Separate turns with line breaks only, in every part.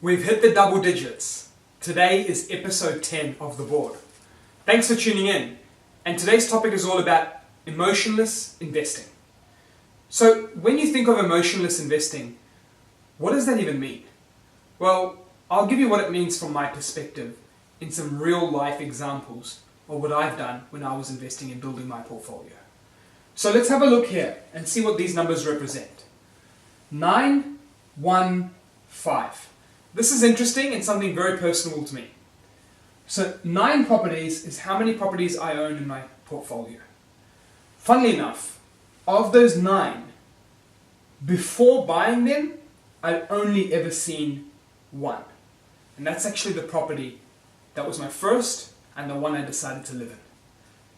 We've hit the double digits. Today is episode 10 of the board. Thanks for tuning in. And today's topic is all about emotionless investing. So when you think of emotionless investing, what does that even mean? Well, I'll give you what it means from my perspective in some real life examples of what I've done when I was investing and building my portfolio. So let's have a look here and see what these numbers represent. 9, 1, 5. This is interesting and something very personal to me. So 9 properties is how many properties I own in my portfolio. Funnily enough, of those 9, before buying them, I'd only ever seen 1. And that's actually the property that was my first and the one I decided to live in.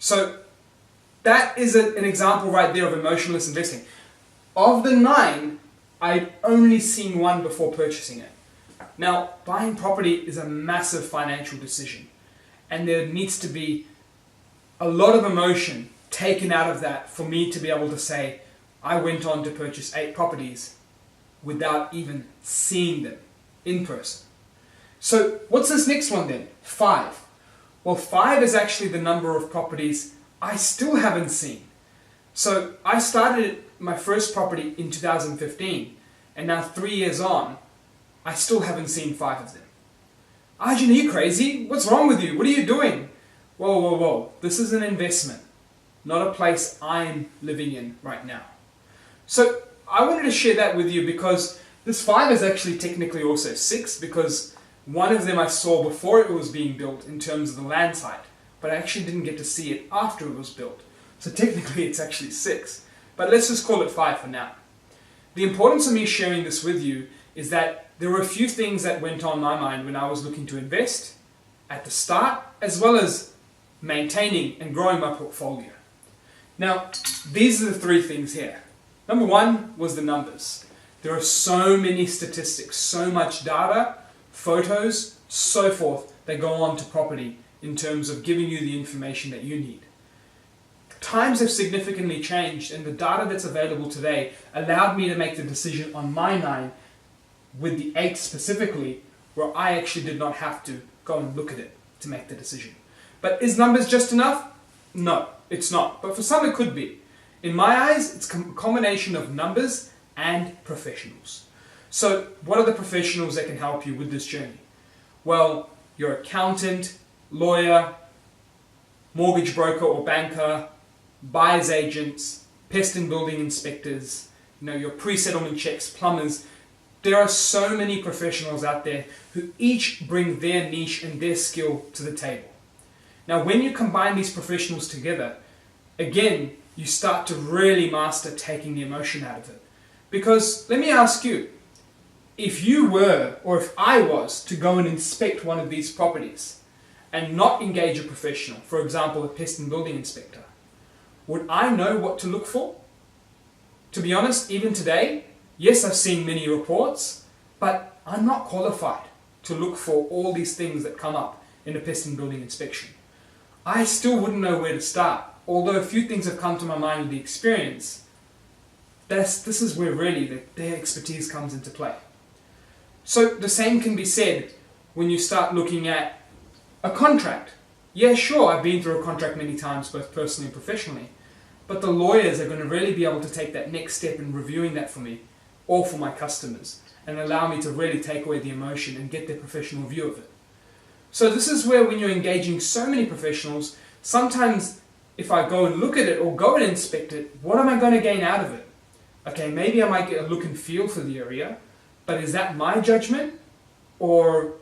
So that is an example right there of emotionless investing. Of the 9, I'd only seen 1 before purchasing it. Now, buying property is a massive financial decision, and there needs to be a lot of emotion taken out of that for me to be able to say, I went on to purchase 8 properties without even seeing them in person. So what's this next one then? 5. Well, 5 is actually the number of properties I still haven't seen. So I started my first property in 2015, and now 3 years on, I still haven't seen 5 of them. Arjun, are you crazy? What's wrong with you? What are you doing? Whoa, whoa, whoa. This is an investment, not a place I'm living in right now. So I wanted to share that with you because this 5 is actually technically also 6 because one of them I saw before it was being built in terms of the land site, but I actually didn't get to see it after it was built. So technically it's actually 6, but let's just call it 5 for now. The importance of me sharing this with you is that there were a few things that went on my mind when I was looking to invest at the start, as well as maintaining and growing my portfolio. Now, these are the 3 things here. Number 1 was the numbers. There are so many statistics, so much data, photos, so forth that go on to property in terms of giving you the information that you need. Times have significantly changed, and the data that's available today allowed me to make the decision on my 9 with the 8 specifically, where I actually did not have to go and look at it to make the decision. But is numbers just enough? No, it's not. But for some it could be. In my eyes, it's a combination of numbers and professionals. So what are the professionals that can help you with this journey? Well, your accountant, lawyer, mortgage broker or banker, buyer's agents, pest and building inspectors, your pre-settlement checks, plumbers. There are so many professionals out there who each bring their niche and their skill to the table. Now, when you combine these professionals together, again, you start to really master taking the emotion out of it. Because let me ask you, if you were, or if I was, to go and inspect one of these properties and not engage a professional, for example, a pest and building inspector, would I know what to look for? To be honest, even today, yes, I've seen many reports, but I'm not qualified to look for all these things that come up in a pest and building inspection. I still wouldn't know where to start, although a few things have come to my mind with the experience. This is where really their expertise comes into play. So the same can be said when you start looking at a contract. Yeah, sure, I've been through a contract many times, both personally and professionally, but the lawyers are going to really be able to take that next step in reviewing that for me or for my customers and allow me to really take away the emotion and get their professional view of it. So this is where when you're engaging so many professionals, sometimes if I go and look at it or go and inspect it, what am I going to gain out of it? Okay, maybe I might get a look and feel for the area, but is that my judgment? Or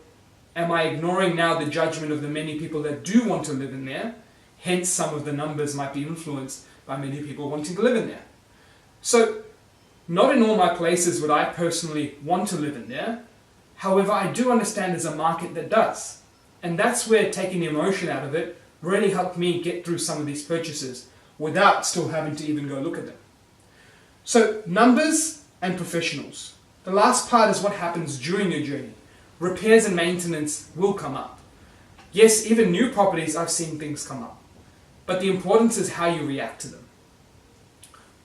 am I ignoring now the judgment of the many people that do want to live in there? Hence, some of the numbers might be influenced by many people wanting to live in there. So, not in all my places would I personally want to live in there. However, I do understand there's a market that does. And that's where taking the emotion out of it really helped me get through some of these purchases without still having to even go look at them. So, numbers and professionals. The last part is what happens during your journey. Repairs and maintenance will come up. Yes, even new properties, I've seen things come up. But the importance is how you react to them.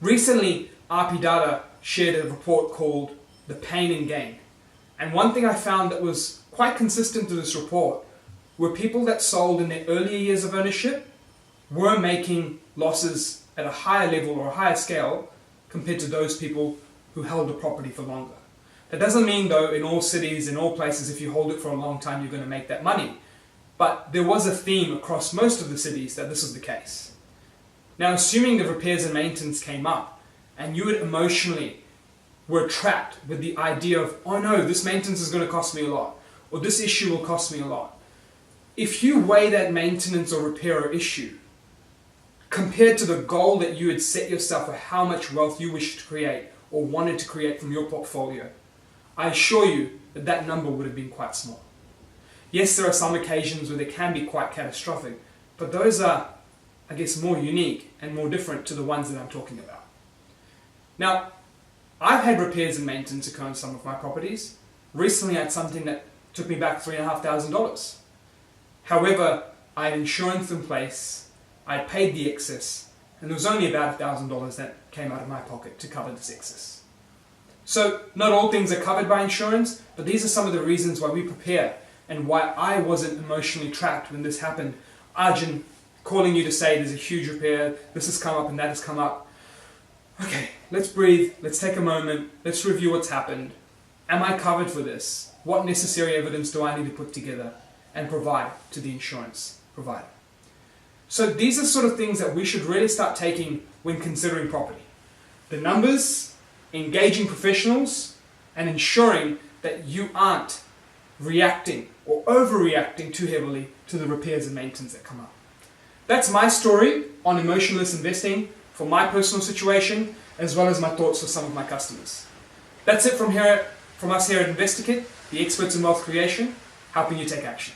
Recently, RP Data shared a report called The Pain and Gain. And one thing I found that was quite consistent to this report were people that sold in their earlier years of ownership were making losses at a higher level or a higher scale compared to those people who held the property for longer. That doesn't mean, though, in all cities, in all places, if you hold it for a long time, you're going to make that money. But there was a theme across most of the cities that this was the case. Now, assuming the repairs and maintenance came up, and you emotionally were trapped with the idea of, oh no, this maintenance is going to cost me a lot, or this issue will cost me a lot. If you weigh that maintenance or repair or issue compared to the goal that you had set yourself for how much wealth you wished to create or wanted to create from your portfolio, I assure you that that number would have been quite small. Yes, there are some occasions where they can be quite catastrophic, but those are, I guess, more unique and more different to the ones that I'm talking about. Now, I've had repairs and maintenance occur on some of my properties. Recently I had something that took me back $3,500. However, I had insurance in place, I had paid the excess, and there was only about $1,000 that came out of my pocket to cover this excess. So, not all things are covered by insurance, but these are some of the reasons why we prepare and why I wasn't emotionally trapped when this happened. Arjun, calling you to say there's a huge repair, this has come up and that has come up. Okay, let's breathe, let's take a moment, let's review what's happened. Am I covered for this? What necessary evidence do I need to put together and provide to the insurance provider? So these are sort of things that we should really start taking when considering property. The numbers, engaging professionals, and ensuring that you aren't reacting or overreacting too heavily to the repairs and maintenance that come up. That's my story on emotionless investing for my personal situation, as well as my thoughts for some of my customers. That's it from us here at InvestorKit, the experts in wealth creation, helping you take action.